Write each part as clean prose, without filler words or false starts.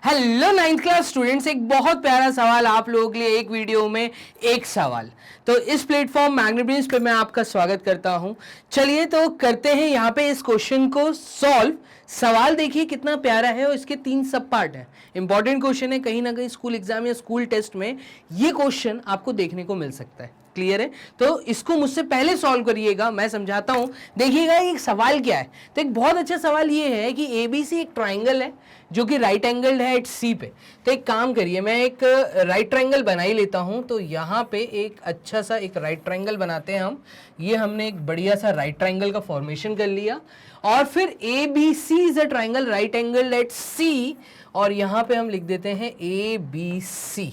Hello ninth class students, एक बहुत प्यारा सवाल आप लोगों के लिए एक वीडियो में एक सवाल। तो इस प्लेटफॉर्म मैग्नेब्रिंस पे मैं आपका स्वागत करता हूं। चलिए तो करते हैं यहाँ पे इस क्वेश्चन को सॉल्व। सवाल देखिए कितना प्यारा है और इसके 3 सब पार्ट है। इंपॉर्टेंट क्वेश्चन है, कहीं ना कहीं स्कूल एग्जाम या स्कूल टेस्ट में ये क्वेश्चन आपको देखने को मिल सकता है। क्लियर है? तो इसको मुझसे पहले सॉल्व करिएगा, मैं समझाता हूं। देखिएगा एक सवाल क्या है। तो एक बहुत अच्छा सवाल ये है कि एबीसी एक ट्राइंगल है जो कि राइट एंगल है एट सी पे। तो एक काम करिए, मैं एक राइट ट्राइंगल बना ही लेता हूं। तो यहाँ पे एक अच्छा सा एक राइट ट्राइंगल बनाते हैं हम। ये हमने एक बढ़िया सा राइट ट्राइंगल का फॉर्मेशन कर लिया और फिर A B C is a triangle right angle at C और यहाँ पे हम लिख देते हैं ए बी सी।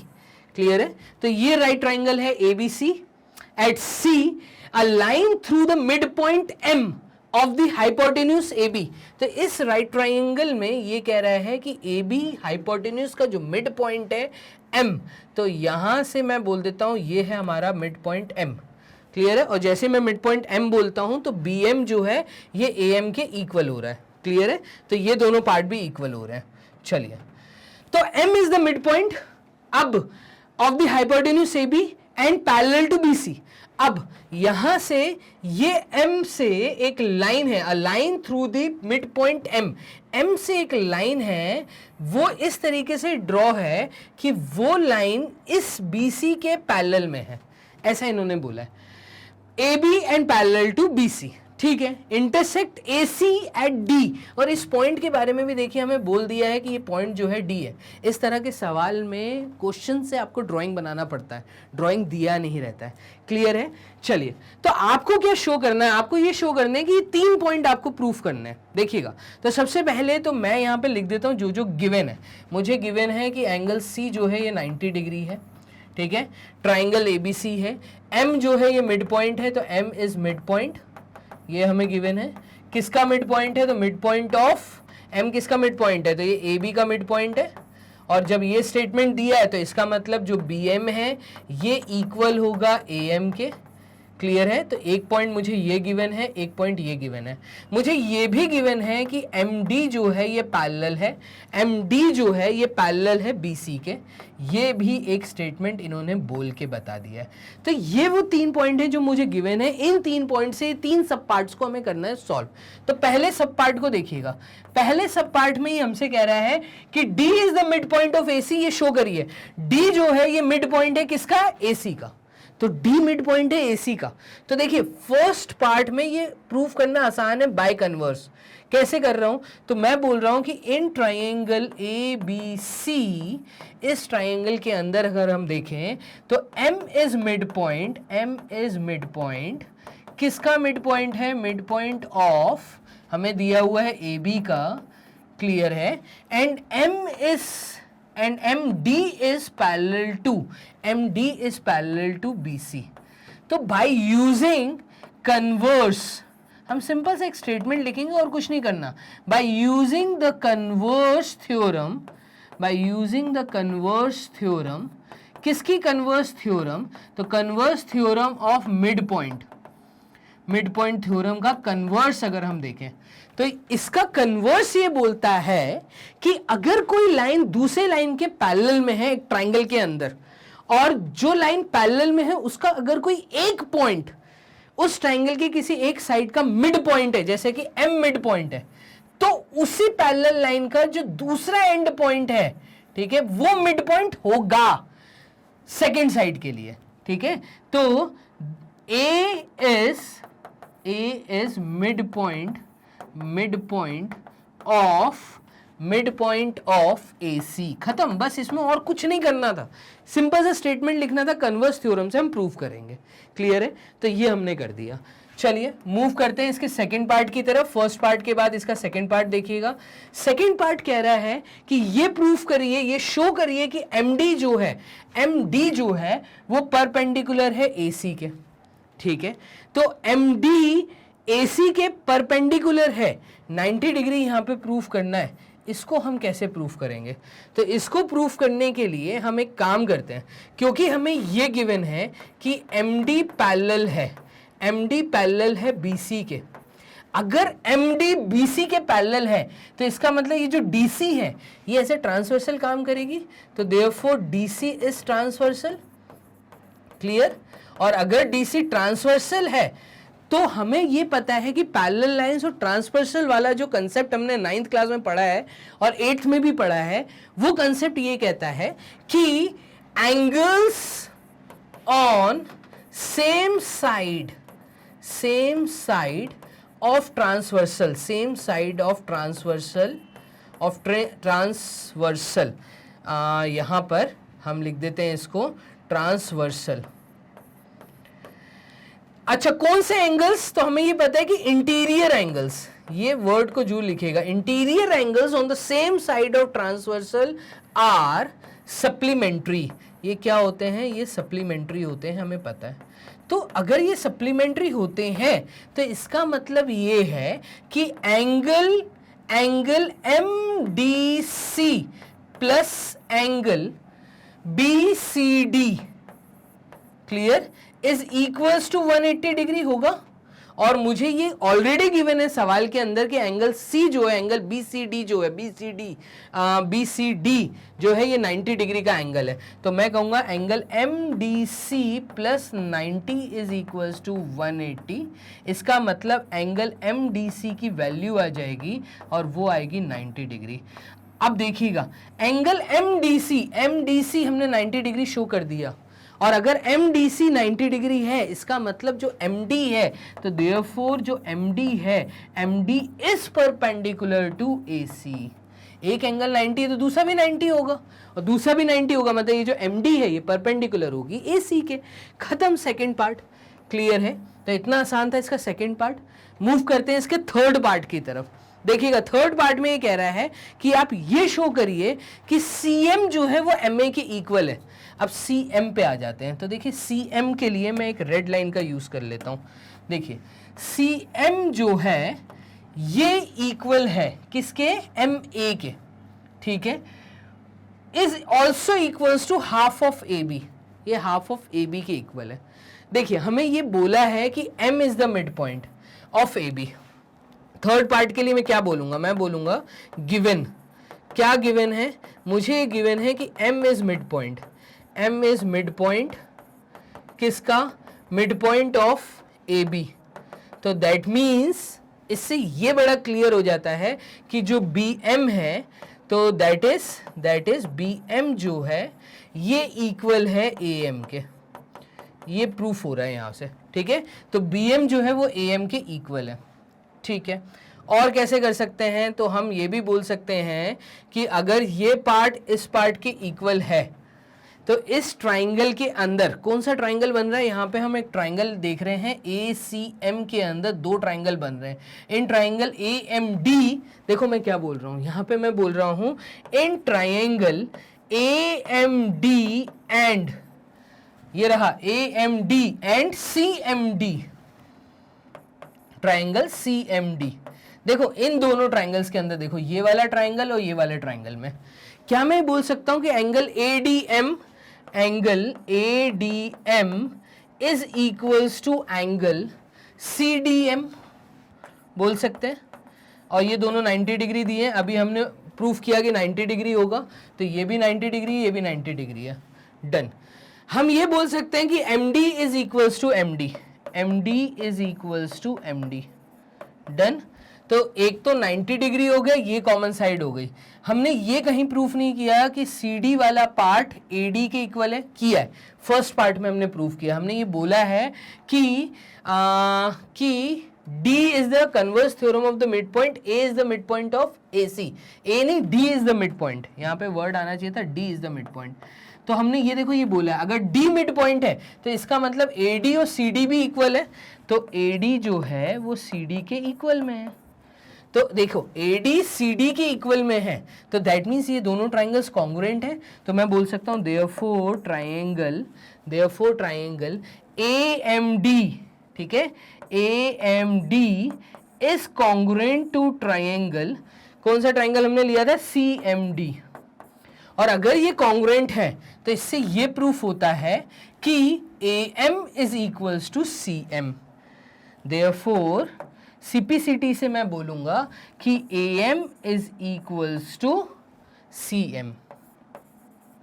क्लियर है? तो ये राइट ट्राइंगल है A B C at C, a line through the midpoint M of the hypotenuse AB। तो इस राइट ट्राइंगल में ये कह रहा है कि AB हाइपोटेन्यूज का जो मिड पॉइंट है M, तो यहां से मैं बोल देता हूं ये है हमारा मिड पॉइंट M। क्लियर है? और जैसे मैं मिड पॉइंट M बोलता हूं तो BM जो है ये AM के इक्वल हो रहा है। क्लियर है? तो ये दोनों पार्ट भी इक्वल हो रहे हैं। चलिए, तो M is the mid point अब of the hypotenuse AB and parallel to BC। अब यहां से ये M से एक लाइन है, a line through the mid point M से एक लाइन है, वो इस तरीके से ड्रॉ है कि वो लाइन इस BC के पैरेलल में है। ऐसा इन्होंने बोला है, AB and parallel to BC। ठीक है, इंटरसेक्ट AC एट D। और इस पॉइंट के बारे में भी देखिए हमें बोल दिया है कि ये पॉइंट जो है D है। इस तरह के सवाल में क्वेश्चन से आपको ड्राइंग बनाना पड़ता है, ड्राइंग दिया नहीं रहता है। क्लियर है? चलिए, तो आपको क्या शो करना है? आपको ये शो करना है कि ये 3 पॉइंट आपको प्रूफ करने हैं। देखिएगा, तो सबसे पहले तो मैं यहाँ पे लिख देता हूँ जो जो गिवन है। मुझे गिवन है कि एंगल C जो है ये 90 डिग्री है। ठीक है, ट्राइंगल ABC है, M जो है ये मिड पॉइंट है, तो M इज मिड पॉइंट, ये हमें गिवन है। किसका मिड पॉइंट है? तो मिड पॉइंट ऑफ M किसका मिड पॉइंट है? तो ये AB का मिड पॉइंट है। और जब ये स्टेटमेंट दिया है तो इसका मतलब जो BM है ये इक्वल होगा AM के। क्लियर है? तो एक पॉइंट मुझे ये गिवन है, एक पॉइंट ये गिवन है। मुझे ये भी गिवन है कि MD जो है ये पैरेलल है, MD जो है ये पैरेलल है BC के। ये भी एक स्टेटमेंट इन्होंने बोल के बता दिया है। तो ये वो 3 पॉइंट है जो मुझे गिवन है। इन 3 पॉइंट से 3 सब पार्ट्स को हमें करना है सॉल्व। तो पहले सब पार्ट को देखिएगा। पहले सब पार्ट में ही हमसे कह रहा है कि D is the mid point of AC। ये शो करिए, D जो है ये मिड पॉइंट है किसका? AC का। तो D मिड पॉइंट है AC का। तो देखिए फर्स्ट पार्ट में ये प्रूफ करना आसान है बाय कन्वर्स। कैसे कर रहा हूं? तो मैं बोल रहा हूं कि इन ट्राइंगल ABC, इस ट्राइंगल के अंदर अगर हम देखें तो M is mid point, M is mid point. किसका मिड पॉइंट है? मिड पॉइंट ऑफ, हमें दिया हुआ है AB का। क्लियर है? And MD is parallel to BC। तो by using converse, हम सिंपल से एक स्टेटमेंट लिखेंगे और कुछ नहीं करना। by using the converse theorem, किसकी converse theorem? तो converse theorem of midpoint, mid point theorem का कन्वर्स अगर हम देखें तो इसका कन्वर्स ये बोलता है कि अगर कोई लाइन दूसरे लाइन के पैरेलल में है एक ट्राइंगल के अंदर, और जो लाइन पैरेलल में है उसका अगर कोई एक पॉइंट उस ट्राइंगल के किसी एक साइड का मिड पॉइंट है, जैसे कि M मिड पॉइंट है, तो उसी पैरेलल लाइन का जो दूसरा एंड पॉइंट है, ठीक है, वो मिड पॉइंट होगा सेकेंड साइड के लिए। ठीक है, तो A is midpoint of AC। खत्म, बस इसमें और कुछ नहीं करना था, सिंपल सा स्टेटमेंट लिखना था, कन्वर्स थ्योरम से हम प्रूव करेंगे। क्लियर है? तो ये हमने कर दिया। चलिए मूव करते हैं इसके सेकंड पार्ट की तरफ। फर्स्ट पार्ट के बाद इसका सेकंड पार्ट देखिएगा। सेकंड पार्ट कह रहा है कि ये प्रूफ करिए, ये शो करिए कि MD जो है वो परपेंडिकुलर है AC के। ठीक है, तो MD AC के परपेंडिकुलर है, 90 डिग्री यहां पे प्रूफ करना है। इसको हम कैसे प्रूफ करेंगे? तो इसको प्रूफ करने के लिए हम एक काम करते हैं, क्योंकि हमें ये गिवन है कि MD पैरेलल है BC के। अगर MD BC के पैरेलल है तो इसका मतलब ये जो DC है ये ऐसे ट्रांसवर्सल काम करेगी, तो therefore DC is transversal, clear. और अगर DC ट्रांसवर्सल है तो हमें ये पता है कि पैरेलल लाइंस और ट्रांसवर्सल वाला जो कंसेप्ट हमने 9th क्लास में पढ़ा है और 8th में भी पढ़ा है, वो कंसेप्ट ये कहता है कि angles on same side of transversal, same side of transversal यहां पर हम लिख देते हैं इसको ट्रांसवर्सल। अच्छा, कौन से एंगल्स? तो हमें ये पता है कि इंटीरियर एंगल्स, ये वर्ड को जो लिखेगा, interior angles on the same side of transversal are supplementary. ये क्या होते हैं? ये सप्लीमेंट्री होते हैं, हमें पता है। तो अगर ये सप्लीमेंट्री होते हैं तो इसका मतलब ये है कि angle MDC plus angle BCD, clear, is equals to 180 degree होगा। और मुझे ये ऑलरेडी गिवन है सवाल के अंदर कि एंगल C जो है, एंगल BCD जो है, BCD जो है ये 90 डिग्री का एंगल है। तो मैं कहूँगा angle MDC plus 90 is equals to 180। इसका मतलब एंगल MDC की वैल्यू आ जाएगी और वो आएगी 90 डिग्री। अब देखिएगा, एंगल MDC हमने 90 डिग्री शो कर दिया, और अगर MDC 90 डिग्री है इसका मतलब जो MD है, तो देयरफॉर जो MD है, MD is perpendicular to AC। एक एंगल 90 है तो दूसरा भी 90 होगा, और दूसरा भी 90 होगा, मतलब ये जो MD है ये परपेंडिकुलर होगी AC के। खत्म सेकंड पार्ट, क्लियर है। तो इतना आसान था इसका सेकंड पार्ट। मूव करते हैं इसके थर्ड पार्ट की तरफ। देखिएगा, थर्ड पार्ट में ये कह रहा है कि आप ये शो करिए कि CM जो है वो MA के इक्वल है। अब CM पे आ जाते हैं, तो देखिए CM के लिए मैं एक रेड लाइन का यूज कर लेता हूं। देखिए CM जो है ये इक्वल है किसके? MA के, ठीक है। Is also equals to half of AB, ये हाफ ऑफ AB के इक्वल है। देखिए हमें ये बोला है कि M is the mid point of AB। Third part के लिए मैं क्या बोलूंगा? मैं बोलूंगा गिवन। क्या गिवन है? मुझे गिवन है कि M is mid point. M is mid point किसका? Mid point of AB। तो दैट मीन्स इससे ये बड़ा क्लियर हो जाता है कि जो BM है, तो दैट इज BM जो है ये इक्वल है AM के। ये प्रूफ हो रहा है यहां से, ठीक है। तो BM जो है वो AM के इक्वल है, ठीक है। और कैसे कर सकते हैं? तो हम ये भी बोल सकते हैं कि अगर ये पार्ट इस पार्ट के इक्वल है तो इस ट्राइंगल के अंदर कौन सा ट्राइंगल बन रहा है? यहाँ पे हम एक ट्राइंगल देख रहे हैं, ACM के अंदर दो ट्राइंगल बन रहे हैं। इन ट्राइंगल AMD, देखो मैं क्या बोल रहा हूँ यहाँ पे, मैं बोल रहा हूँ इन ट्राइंगल AMD एंड, ये रहा AMD and CMD, triangle CMD। देखो इन दोनों ट्राइंगल्स के अंदर देखो, ये वाला ट्राइंगल और ये वाले ट्राइंगल में क्या मैं बोल सकता हूं कि angle ADM is equals to angle CDM बोल सकते हैं। और ये दोनों 90 डिग्री दिए हैं, अभी हमने प्रूफ किया कि 90 डिग्री होगा, तो ये भी 90 डिग्री, ये भी 90 डिग्री है। डन। हम ये बोल सकते हैं कि MD is equals to MD, MD is equals to MD। Done. तो एक तो 90 डिग्री हो गया, ये कॉमन साइड हो गई। हमने ये कहीं प्रूफ नहीं किया कि CD वाला पार्ट AD के इक्वल है, किया है फर्स्ट पार्ट में हमने प्रूफ किया। हमने ये बोला है कि D is the converse theorem of the mid point, A is the mid point of AC। A नहीं, D is the mid point, यहाँ पे वर्ड आना चाहिए था D is the mid point. तो हमने ये देखो ये बोला है अगर D मिड पॉइंट है तो इसका मतलब AD और CD भी इक्वल है, तो AD जो है वो CD के इक्वल में है। तो देखो AD CD के इक्वल में है, तो दैट मीन्स ये दोनों ट्राइंगल्स कॉन्ग्रुएंट है। तो मैं बोल सकता हूँ देयरफॉर ट्राइंगल AMD, ठीक है, AMD is congruent to triangle, कौन सा ट्राइंगल हमने लिया था? CMD। और अगर ये कॉन्ग्रुएंट है तो इससे ये प्रूफ होता है कि AM is equals to CM। Therefore CPCT से मैं बोलूंगा कि AM is equals to CM।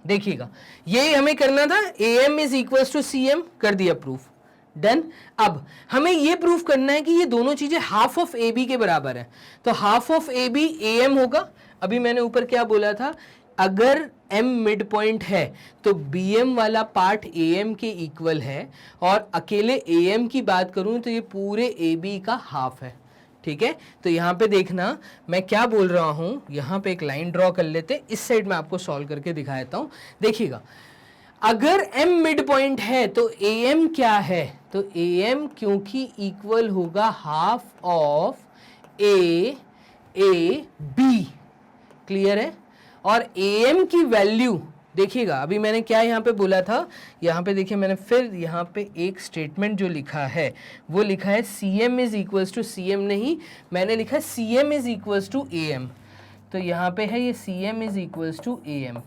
देखिएगा, यही हमें करना था, AM is equals to CM, कर दिया प्रूफ, डन। अब हमें ये प्रूफ करना है कि ये दोनों चीजें हाफ ऑफ AB के बराबर है, तो हाफ ऑफ AB AM होगा। अभी मैंने ऊपर क्या बोला था, अगर M मिड पॉइंट है तो BM वाला पार्ट AM के इक्वल है, और अकेले AM की बात करूं तो ये पूरे AB का हाफ है, ठीक है। तो यहाँ पे देखना मैं क्या बोल रहा हूं, यहाँ पे एक लाइन ड्रॉ कर लेते, इस साइड में आपको सॉल्व करके दिखा देता हूं। देखिएगा, अगर M मिड पॉइंट है तो AM क्या है, तो AM क्योंकि इक्वल होगा हाफ ऑफ AB, क्लियर है। और AM की वैल्यू देखिएगा, अभी मैंने क्या यहाँ पे बोला था, यहाँ पे देखिए मैंने फिर यहाँ पे एक स्टेटमेंट जो लिखा है वो लिखा है CM is equals to CM, नहीं, मैंने लिखा है CM is equals to AM। तो यहाँ पे है ये CM is equals to AM।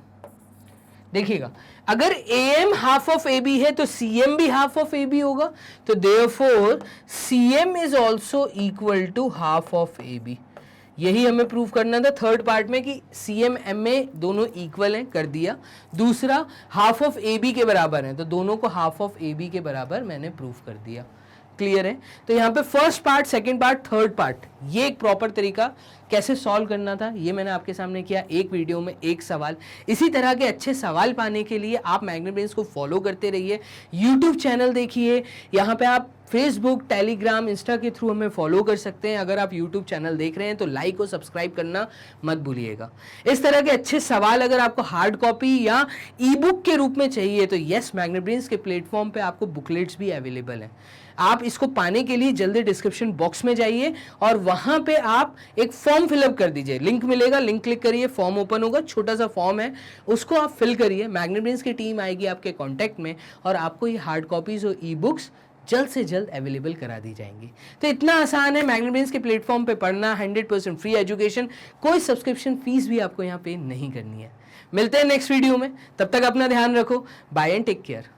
देखिएगा, अगर AM हाफ ऑफ AB है तो CM भी हाफ ऑफ AB होगा, तो therefore CM is also equal to half of AB। यही हमें प्रूव करना था थर्ड पार्ट में कि CM MA दोनों इक्वल हैं, कर दिया। दूसरा हाफ ऑफ AB के बराबर है, तो दोनों को हाफ ऑफ AB के बराबर मैंने प्रूव कर दिया, क्लियर है। तो यहाँ पे first part, second part, third part, ये एक प्रॉपर तरीका कैसे सॉल्व करना था ये मैंने आपके सामने किया, एक वीडियो में एक सवाल। इसी तरह के अच्छे सवाल पाने के लिए आप मैग्नेट ब्रेन्स को फॉलो करते रहिए, यूट्यूब चैनल देखिए, यहाँ पे आप फेसबुक, टेलीग्राम, इंस्टा के थ्रू हमें फॉलो कर सकते हैं। अगर आप यूट्यूब चैनल देख रहे हैं तो लाइक और सब्सक्राइब करना मत भूलिएगा। इस तरह के अच्छे सवाल अगर आपको हार्ड कॉपी या ई बुक के रूप में चाहिए तो यस, मैग्नेट ब्रेन्स के प्लेटफॉर्म पे आपको बुकलेट्स भी अवेलेबल हैं। आप इसको पाने के लिए जल्दी डिस्क्रिप्शन बॉक्स में जाइए और वहां पे आप एक फॉर्म फिलअप कर दीजिए, लिंक मिलेगा, लिंक क्लिक करिए, फॉर्म ओपन होगा, छोटा सा फॉर्म है, उसको आप फिल करिए। मैग्नेट ब्रेन्स की टीम आएगी आपके कॉन्टैक्ट में और आपको ये हार्ड कॉपीज और ई बुक्स जल्द से जल्द अवेलेबल करा दी जाएंगी। तो इतना आसान है मैग्नेट ब्रेन्स के प्लेटफॉर्म पे पढ़ना, 100% फ्री एजुकेशन, कोई सब्सक्रिप्शन फीस भी आपको यहाँ पे नहीं करनी है। मिलते हैं नेक्स्ट वीडियो में, तब तक अपना ध्यान रखो, बाय एंड टेक केयर।